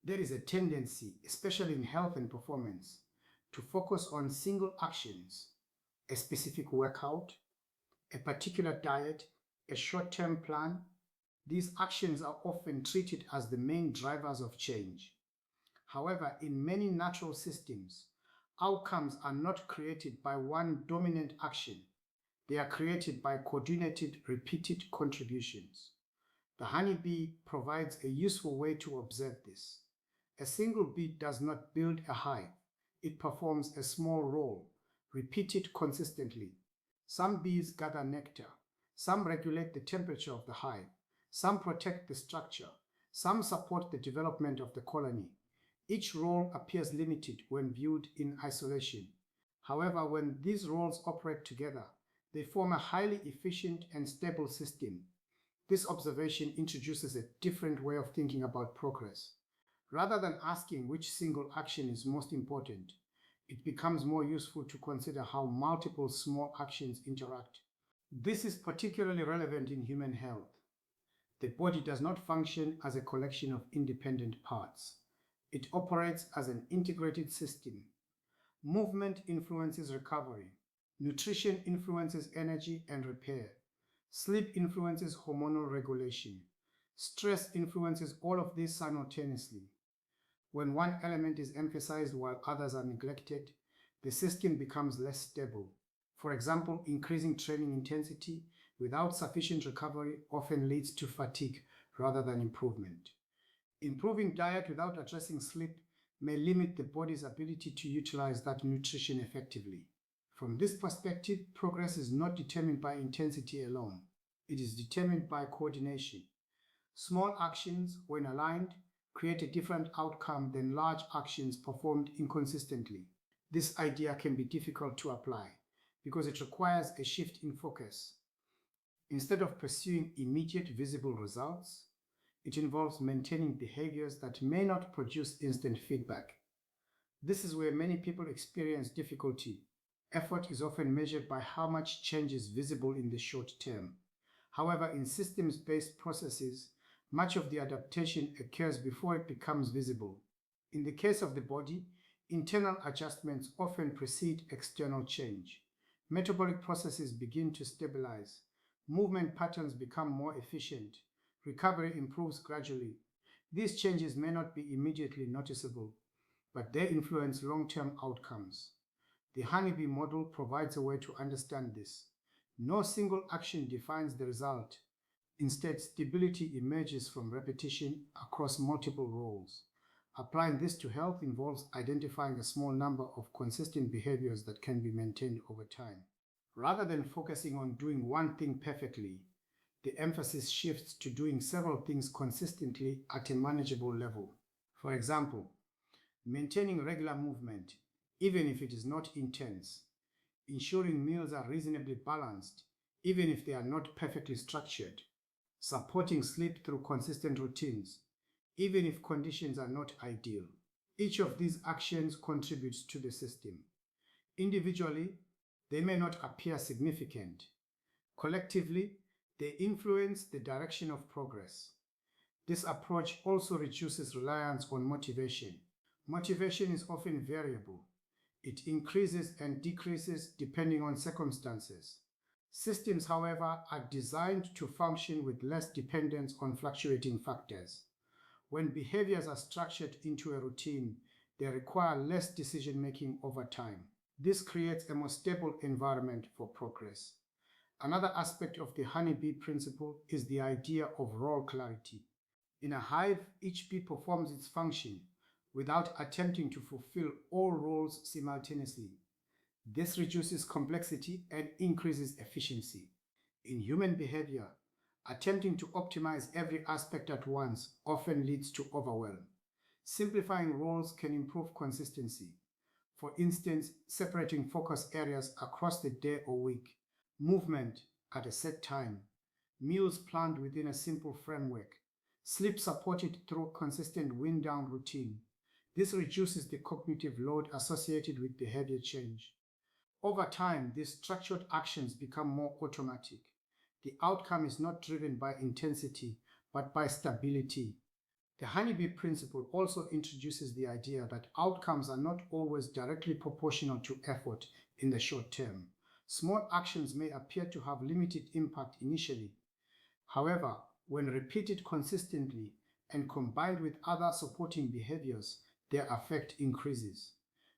There is a tendency, especially in health and performance, to focus on single actions, a specific workout, a particular diet, a short-term plan. These actions are often treated as the main drivers of change. However, in many natural systems, outcomes are not created by one dominant action. They are created by coordinated, repeated contributions. The honeybee provides a useful way to observe this. A single bee does not build a hive. It performs a small role, repeated consistently. Some bees gather nectar. Some regulate the temperature of the hive. Some protect the structure. Some support the development of the colony. Each role appears limited when viewed in isolation. However, when these roles operate together, they form a highly efficient and stable system. This observation introduces a different way of thinking about progress. Rather than asking which single action is most important, it becomes more useful to consider how multiple small actions interact. This is particularly relevant in human health. The body does not function as a collection of independent parts. It operates as an integrated system. Movement influences recovery. Nutrition influences energy and repair. Sleep influences hormonal regulation. Stress influences all of these simultaneously. When one element is emphasized while others are neglected, the system becomes less stable. For example, increasing training intensity without sufficient recovery often leads to fatigue rather than improvement. Improving diet without addressing sleep may limit the body's ability to utilize that nutrition effectively. From this perspective, progress is not determined by intensity alone. It is determined by coordination. Small actions, when aligned, create a different outcome than large actions performed inconsistently. This idea can be difficult to apply because it requires a shift in focus. Instead of pursuing immediate visible results, it involves maintaining behaviors that may not produce instant feedback. This is where many people experience difficulty. Effort is often measured by how much change is visible in the short term. However, in systems-based processes, much of the adaptation occurs before it becomes visible. In the case of the body, internal adjustments often precede external change. Metabolic processes begin to stabilize. Movement patterns become more efficient. Recovery improves gradually. These changes may not be immediately noticeable, but they influence long-term outcomes. The honeybee model provides a way to understand this. No single action defines the result. Instead, stability emerges from repetition across multiple roles. Applying this to health involves identifying a small number of consistent behaviors that can be maintained over time. Rather than focusing on doing one thing perfectly, the emphasis shifts to doing several things consistently at a manageable level. For example, maintaining regular movement, even if it is not intense, ensuring meals are reasonably balanced, even if they are not perfectly structured, supporting sleep through consistent routines, even if conditions are not ideal. Each of these actions contributes to the system. Individually, they may not appear significant. Collectively, they influence the direction of progress. This approach also reduces reliance on motivation. Motivation is often variable. It increases and decreases depending on circumstances. Systems, however, are designed to function with less dependence on fluctuating factors. When behaviors are structured into a routine, they require less decision-making over time. This creates a more stable environment for progress. Another aspect of the honeybee principle is the idea of role clarity. In a hive, each bee performs its function without attempting to fulfill all roles simultaneously. This reduces complexity and increases efficiency. In human behavior, attempting to optimize every aspect at once often leads to overwhelm. Simplifying roles can improve consistency. For instance, separating focus areas across the day or week, movement at a set time, meals planned within a simple framework, sleep supported through consistent wind-down routine. This reduces the cognitive load associated with behavior change. Over time, these structured actions become more automatic. The outcome is not driven by intensity, but by stability. The Honeybee principle also introduces the idea that outcomes are not always directly proportional to effort in the short term. Small actions may appear to have limited impact initially. However, when repeated consistently and combined with other supporting behaviors, their effect increases.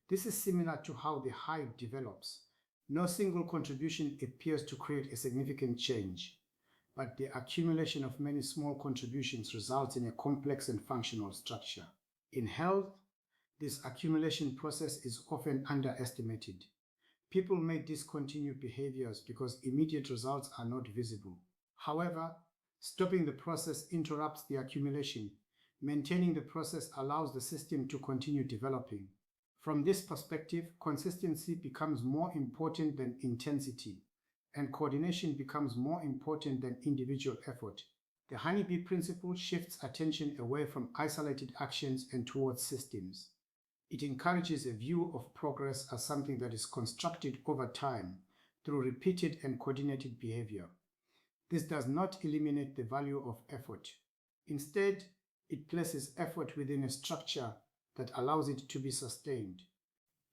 This is similar to how the hive develops. No single contribution appears to create a significant change, but the accumulation of many small contributions results in a complex and functional structure. In health, this accumulation process is often underestimated. People may discontinue behaviors because immediate results are not visible. However, stopping the process interrupts the accumulation. Maintaining the process allows the system to continue developing. From this perspective, consistency becomes more important than intensity, and coordination becomes more important than individual effort. The Honeybee principle shifts attention away from isolated actions and towards systems. It encourages a view of progress as something that is constructed over time through repeated and coordinated behavior. This does not eliminate the value of effort. Instead, it places effort within a structure that allows it to be sustained.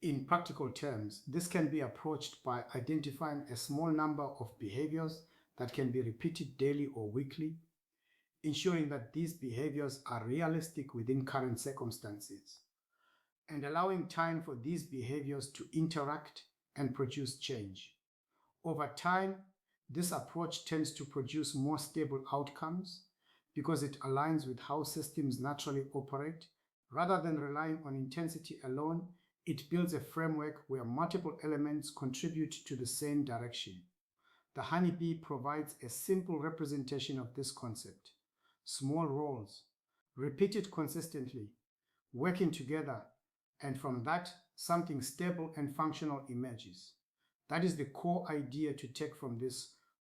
In practical terms, this can be approached by identifying a small number of behaviors that can be repeated daily or weekly, ensuring that these behaviors are realistic within current circumstances, and allowing time for these behaviors to interact and produce change. Over time, this approach tends to produce more stable outcomes because it aligns with how systems naturally operate. Rather than relying on intensity alone, it builds a framework where multiple elements contribute to the same direction. The Honeybee provides a simple representation of this concept. Small roles, repeated consistently, working together, and from that, something stable and functional emerges. That is the core idea to take from this